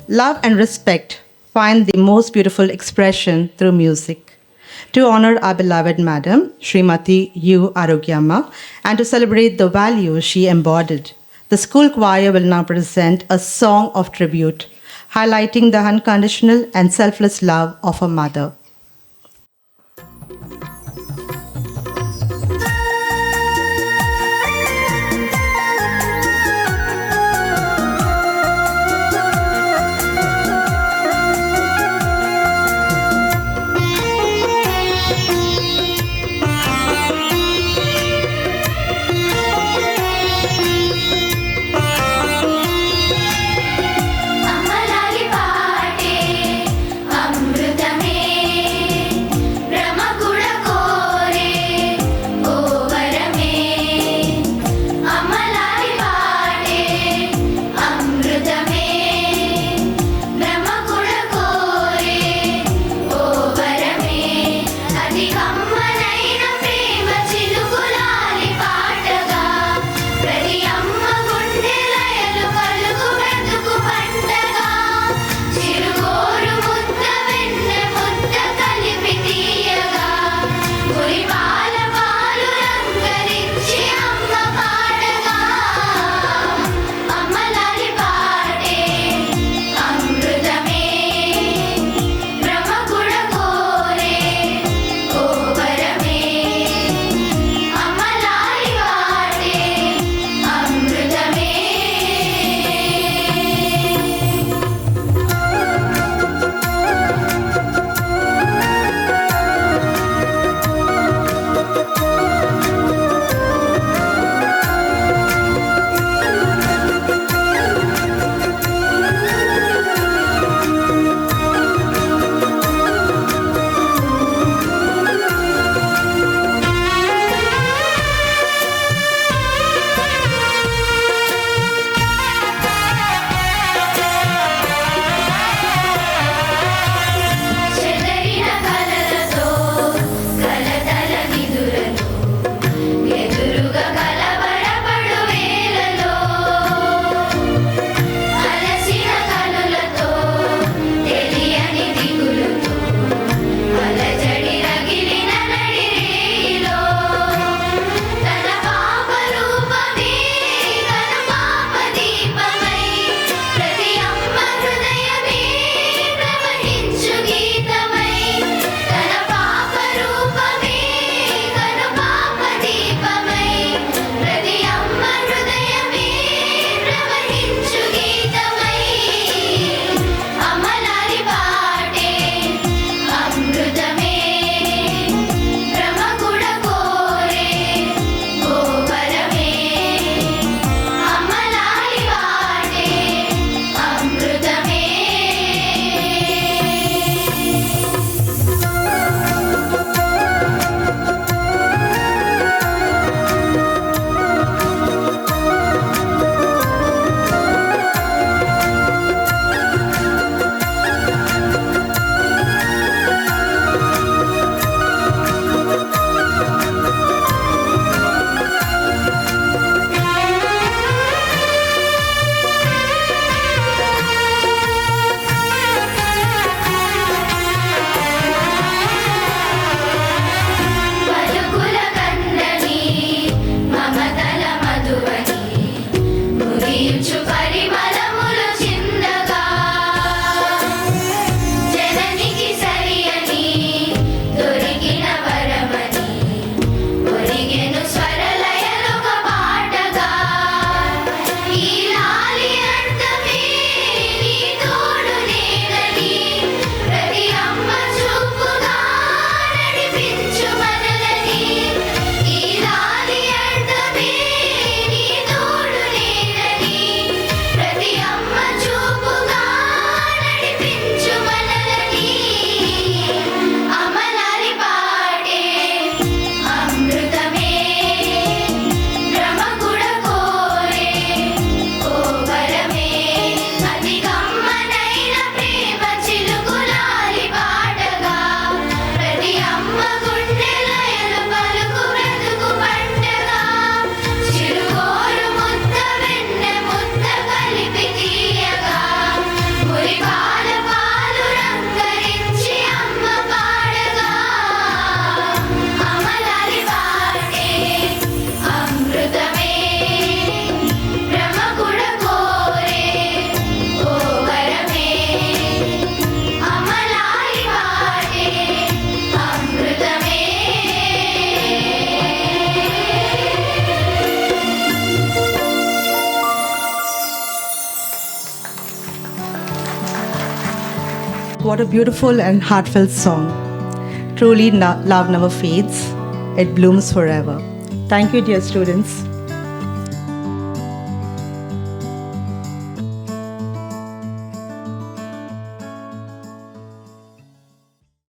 Love and respect find the most beautiful expression through music. To honor our beloved Madam, Srimati U. Arogyamma, and to celebrate the values she embodied, the school choir will now present a song of tribute, highlighting the unconditional and selfless love of a mother. అమ్మలాగి పాటే అమృతమే What a beautiful and heartfelt song. Truly, love never fades, it blooms forever. Thank you, dear students.